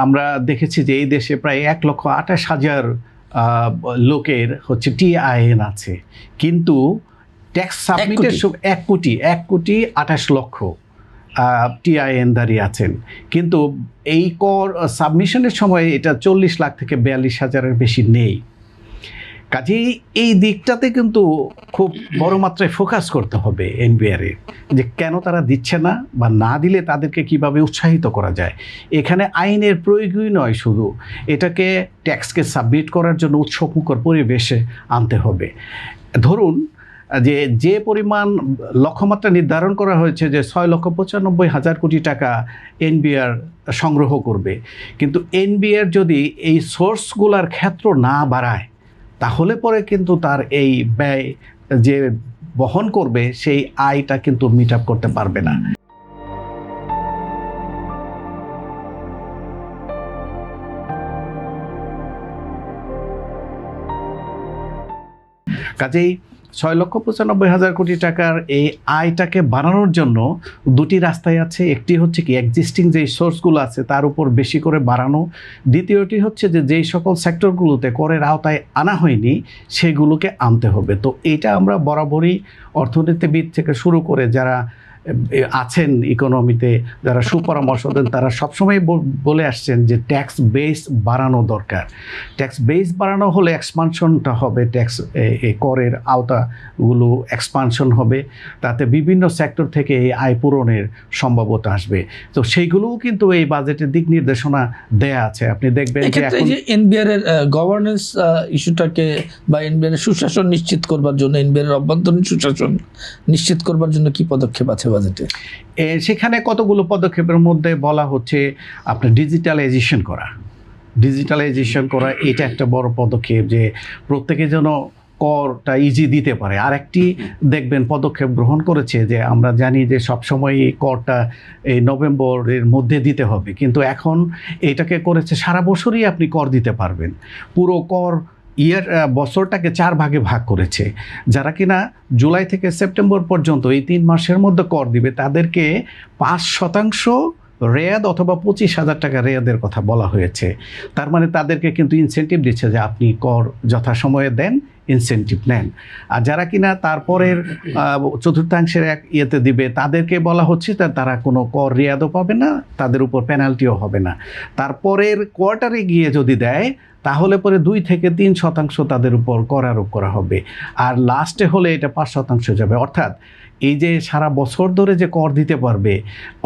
আমরা দেখেছি যে এই দেশে প্রায় 1,28,000 লোকের হচ্ছে টিআইএন আছে, কিন্তু ট্যাক্স সাবমিটের 1,28,00,000 টিআইএনধারী আছেন, কিন্তু এই কর সাবমিশনের সময় এটা 40 লাখ থেকে 42,000-এর বেশি নেই। কাজেই এই দিকটাতে কিন্তু খুব বড় মাত্রায় ফোকাস করতে হবে এনবিআরের, যে কেন তারা দিচ্ছে না বা না দিলে তাদেরকে কিভাবে উৎসাহিত করা যায়। এখানে আইনের প্রয়োগই নয়, শুধু এটাকে ট্যাক্সকে সাবমিট করার জন্য উৎসবমুখর পরিবেশে আনতে হবে। ধরুন যে পরিমাণ লক্ষ্যমাত্রা নির্ধারণ করা হয়েছে যে 6,95,000 কোটি টাকা এনবিআর সংগ্রহ করবে, কিন্তু এনবিআর যদি এই সোর্সগুলোর ক্ষেত্র না বাড়ায় তাহলে পরে কিন্তু তার এই ব্যয় যে বহন করবে সেই আয়টা কিন্তু মিট আপ করতে পারবে না। কাজেই 6,95,000 কোটি টাকার এই আয়টাকে বাড়ানোর জন্য দুটি রাস্তায় আছে। একটি হচ্ছে কি এক্সিস্টিং যেই সোর্সগুলো আছে তার উপর বেশি করে বাড়ানো, দ্বিতীয়টি হচ্ছে যে যেই সকল সেক্টরগুলোতে করের আওতায় আনা হয়নি সেগুলোকে আনতে হবে। তো এটা আমরা বরাবরই অর্থনীতিবিদ থেকে শুরু করে যারা আছেন ইকোনমিতে, যারা সুপরামর্শ দেন, তারা সবসময় বলে আসছেন যে ট্যাক্স বেস বাড়ানো দরকার। ট্যাক্স বেস বাড়ানো হলে এক্সপানশনটা হবে, ট্যাক্স করের আওতাগুলো এক্সপানশন হবে, তাতে বিভিন্ন সেক্টর থেকে এই আয় পূরণের সম্ভাবনা আসবে। তো সেইগুলোও কিন্তু এই বাজেটের দিক নির্দেশনা দেয়া আছে। আপনি দেখবেন যে এখন এনবিআর এর গভর্নেন্স ইস্যুটাকে বা এনবিআর এর সুশাসন নিশ্চিত করবার জন্য, এনবিআর এর অভ্যন্তরীণ সুশাসন নিশ্চিত করবার জন্য কি পদক্ষেপ আছে বাজেটে? সেখানে কতগুলো পদক্ষেপের মধ্যে বলা হচ্ছে আপনার ডিজিটালাইজেশন করা, এটা একটা বড় পদক্ষেপ, যে প্রত্যেকে যেন করটা ইজি দিতে পারে। আর একটি দেখবেন পদক্ষেপ গ্রহণ করেছে যে আমরা জানি যে সবসময় করটা এই নভেম্বরের মধ্যে দিতে হবে, কিন্তু এখন এটাকে করেছে সারা বছরই আপনি কর দিতে পারবেন। পুরো কর বছরটাকে 4 ভাগে ভাগ করেছে। যারা কিনা জুলাই থেকে সেপ্টেম্বর পর্যন্ত এই 3 মাসের মধ্যে কর দিবে তাদেরকে 5% রেয়াদ অথবা 25,000 টাকা রেয়াদের কথা বলা হয়েছে। তার মানে তাদেরকে কিন্তু ইনসেন্টিভ দিচ্ছে যে আপনি কর যথাসময়ে দেন, ইনসেন্টিভ নেন। আর যারা কিনা তারপরের চতুর্থাংশের এক ইয়েতে দিবে তাদেরকে বলা হচ্ছে তারা কোনো কর রেয়াদও পাবে না, তাদের উপর পেনাল্টিও হবে না। তারপরের কোয়ার্টারে গিয়ে যদি দেয় তাহলে পরে 2 থেকে 3% তাদের উপর কর আরোপ করা হবে, আর লাস্টে হলে এটা 5% যাবে। অর্থাৎ এই যে সারা বছর ধরে যে কর দিতে পারবে,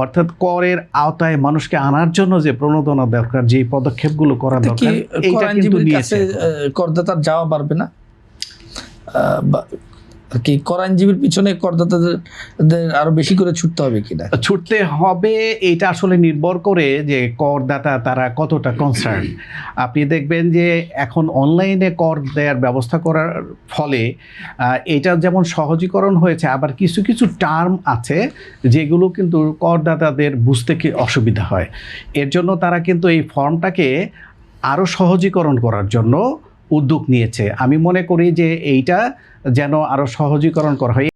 অর্থাৎ করের আওতায় মানুষকে আনার জন্য যে প্রণোদনা দরকার, যে পদক্ষেপগুলো করা দরকার, এইটা কিন্তু নিয়েছে। করদাতার যাওয়া পারবে না কি? কর আইনজীবীর পিছনে করদাতাদের আরো বেশি করে ছুটতে হবে কিনা? ছুটতে হবে, এটা আসলে নির্ভর করে যে করদাতা তারা কতটা কনসার্ন। আপনি দেখবেন যে এখন অনলাইনে কর দেওয়ার ব্যবস্থা করার ফলে এটা যেমন সহজীকরণ হয়েছে, আবার কিছু কিছু টার্ম আছে যেগুলো কিন্তু করদাতাদের বুঝতে কি অসুবিধা হয়। এর জন্য তারা কিন্তু এই ফর্মটাকে আরও সহজীকরণ করার জন্য উদ্যোগ নিয়েছে। আমি মনে করি যে এইটা যেন আরও সহজীকরণ করা হয়।